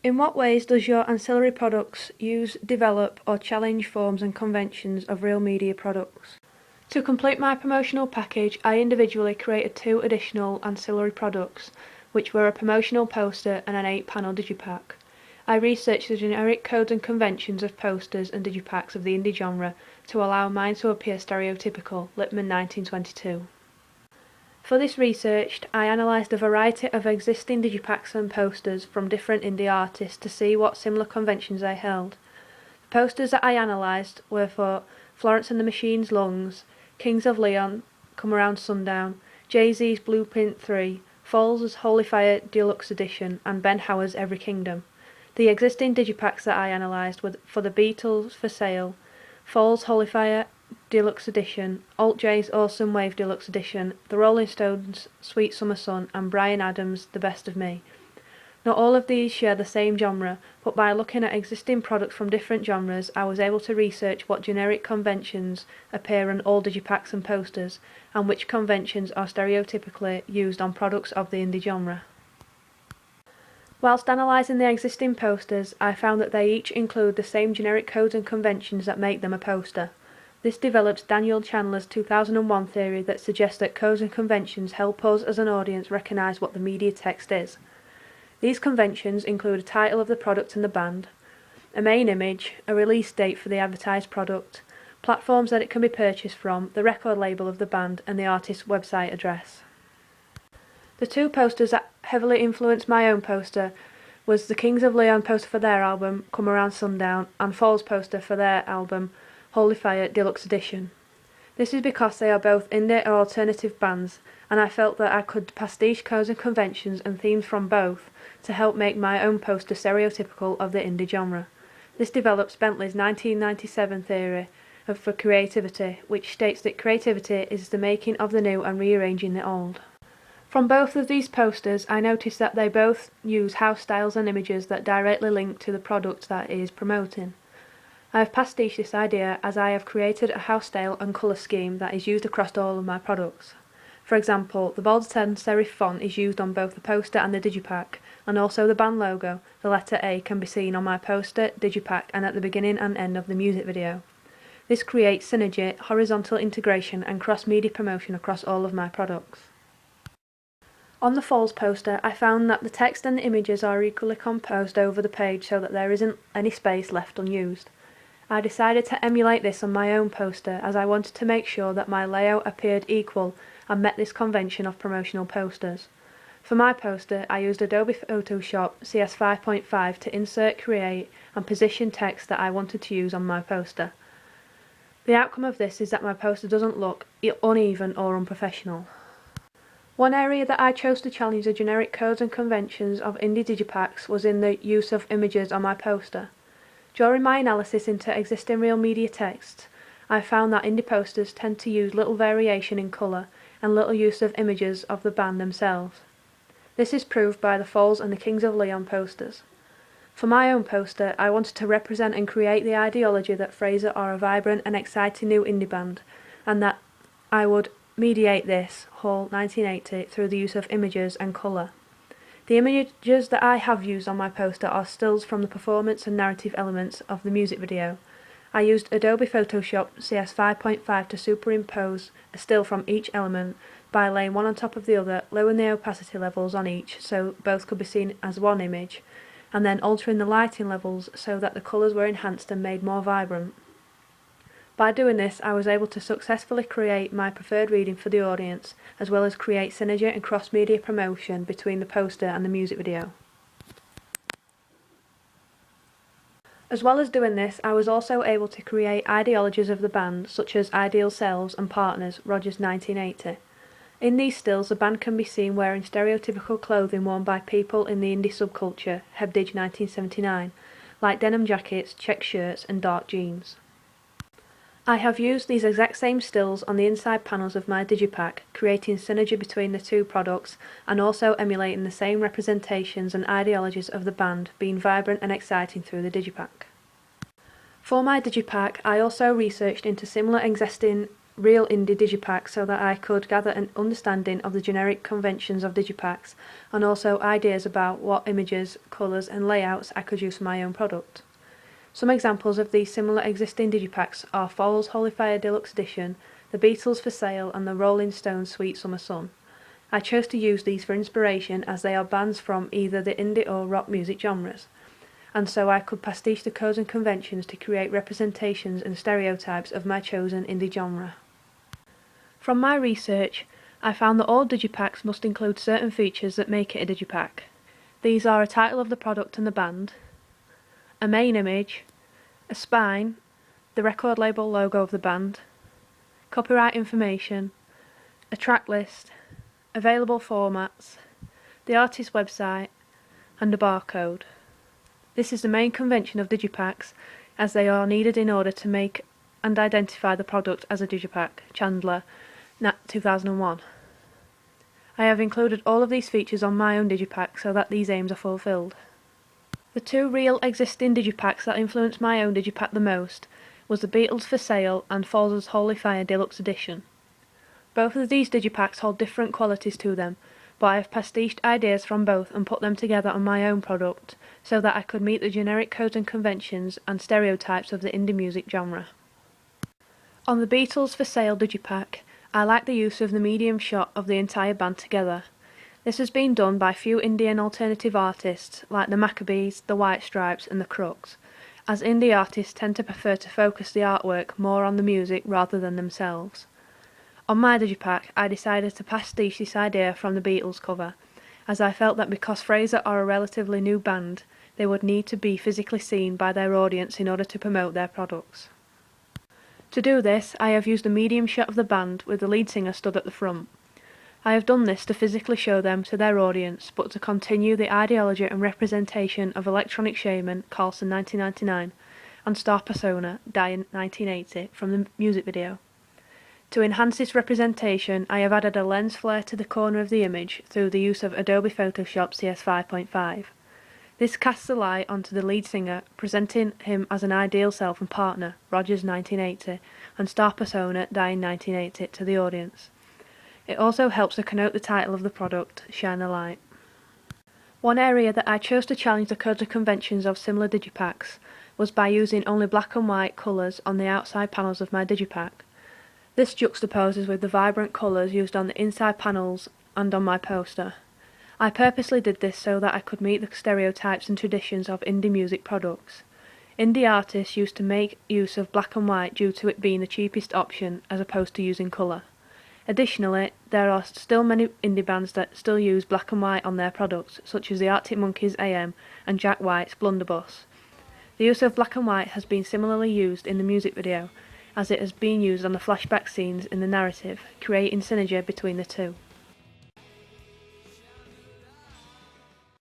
In what ways does your ancillary products use, develop or challenge forms and conventions of real media products? To complete my promotional package, I individually created 2 additional ancillary products, which were a promotional poster and an 8-panel digipack. I researched the generic codes and conventions of posters and digipacks of the indie genre to allow mine to appear stereotypical, Lippmann 1922. For this research, I analysed a variety of existing digipacks and posters from different indie artists to see what similar conventions they held. The posters that I analysed were for Florence and the Machine's Lungs, Kings of Leon, Come Around Sundown, Jay-Z's Blueprint 3, Falls' Holy Fire Deluxe Edition, and Ben Howard's Every Kingdom. The existing digipacks that I analysed were for the Beatles For Sale, Falls' Holy Fire Deluxe Edition, Alt J's Awesome Wave Deluxe Edition, The Rolling Stones' Sweet Summer Sun, and Bryan Adams' The Best of Me. Not all of these share the same genre, but by looking at existing products from different genres, I was able to research what generic conventions appear on all digipacks and posters, and which conventions are stereotypically used on products of the indie genre. Whilst analysing the existing posters, I found that they each include the same generic codes and conventions that make them a poster. This develops Daniel Chandler's 2001 theory that suggests that codes and conventions help us as an audience recognise what the media text is. These conventions include a title of the product and the band, a main image, a release date for the advertised product, platforms that it can be purchased from, the record label of the band, and the artist's website address. The 2 posters that heavily influenced my own poster was the Kings of Leon poster for their album, Come Around Sundown, and Falls poster for their album, Holy Fire Deluxe Edition. This is because they are both indie or alternative bands, and I felt that I could pastiche codes and conventions and themes from both to help make my own poster stereotypical of the indie genre. This develops Bentley's 1997 theory for creativity, which states that creativity is the making of the new and rearranging the old. From both of these posters, I noticed that they both use house styles and images that directly link to the product that is promoting. I have pastiched this idea as I have created a house style and colour scheme that is used across all of my products. For example, the bold sans serif font is used on both the poster and the digipack, and also the band logo, the letter A, can be seen on my poster, digipack, and at the beginning and end of the music video. This creates synergy, horizontal integration and cross-media promotion across all of my products. On the Falls poster, I found that the text and the images are equally composed over the page so that there isn't any space left unused. I decided to emulate this on my own poster as I wanted to make sure that my layout appeared equal and met this convention of promotional posters. For my poster, I used Adobe Photoshop CS 5.5 to insert, create and position text that I wanted to use on my poster. The outcome of this is that my poster doesn't look uneven or unprofessional. One area that I chose to challenge the generic codes and conventions of indie digipacks was in the use of images on my poster. During my analysis into existing real media texts, I found that indie posters tend to use little variation in colour and little use of images of the band themselves. This is proved by the Falls and the Kings of Leon posters. For my own poster, I wanted to represent and create the ideology that Fraser are a vibrant and exciting new indie band, and that I would mediate this, Hall 1980, through the use of images and colour. The images that I have used on my poster are stills from the performance and narrative elements of the music video. I used Adobe Photoshop CS 5.5 to superimpose a still from each element by laying one on top of the other, lowering the opacity levels on each so both could be seen as one image, and then altering the lighting levels so that the colours were enhanced and made more vibrant. By doing this, I was able to successfully create my preferred reading for the audience, as well as create synergy and cross-media promotion between the poster and the music video. As well as doing this, I was also able to create ideologies of the band, such as Ideal Selves and Partners, Rogers 1980. In these stills, the band can be seen wearing stereotypical clothing worn by people in the indie subculture, Hebdige 1979, like denim jackets, check shirts and dark jeans. I have used these exact same stills on the inside panels of my digipack, creating synergy between the 2 products and also emulating the same representations and ideologies of the band, being vibrant and exciting through the digipack. For my digipack, I also researched into similar existing real indie digipacks so that I could gather an understanding of the generic conventions of digipacks and also ideas about what images, colours and layouts I could use for my own product. Some examples of these similar existing digipacks are Fall's Holy Fire Deluxe Edition, The Beatles for Sale and the Rolling Stones Sweet Summer Sun. I chose to use these for inspiration as they are bands from either the indie or rock music genres, and so I could pastiche the codes and conventions to create representations and stereotypes of my chosen indie genre. From my research, I found that all digipacks must include certain features that make it a digipack. These are a title of the product and the band, a main image, a spine, the record label logo of the band, copyright information, a track list, available formats, the artist's website, and a barcode. This is the main convention of digipacks, as they are needed in order to make and identify the product as a digipack. Chandler, 2001. I have included all of these features on my own digipack so that these aims are fulfilled. The two real existing digipacks that influenced my own digipack the most was The Beatles for Sale and Fall's Holy Fire Deluxe Edition. Both of these digipacks hold different qualities to them, but I have pastiched ideas from both and put them together on my own product so that I could meet the generic codes and conventions and stereotypes of the indie music genre. On the Beatles for Sale digipack, I like the use of the medium shot of the entire band together. This has been done by few indie and alternative artists like the Maccabees, the White Stripes and the Crooks, as indie artists tend to prefer to focus the artwork more on the music rather than themselves. On my digipack, I decided to pastiche this idea from the Beatles cover, as I felt that because Fraser are a relatively new band, they would need to be physically seen by their audience in order to promote their products. To do this, I have used a medium shot of the band with the lead singer stood at the front. I have done this to physically show them to their audience, but to continue the ideology and representation of Electronic Shaman, Carlson 1999, and Star Persona, Die 1980, from the music video. To enhance this representation, I have added a lens flare to the corner of the image through the use of Adobe Photoshop CS 5.5. This casts a light onto the lead singer, presenting him as an ideal self and partner, Rogers 1980, and Star Persona, Die 1980, to the audience. It also helps to connote the title of the product, Shine a Light. One area that I chose to challenge the codes and conventions of similar digipacks was by using only black and white colours on the outside panels of my digipack. This juxtaposes with the vibrant colours used on the inside panels and on my poster. I purposely did this so that I could meet the stereotypes and traditions of indie music products. Indie artists used to make use of black and white due to it being the cheapest option as opposed to using colour. Additionally, there are still many indie bands that still use black and white on their products, such as the Arctic Monkeys AM and Jack White's Blunderbuss. The use of black and white has been similarly used in the music video, as it has been used on the flashback scenes in the narrative, creating synergy between the two.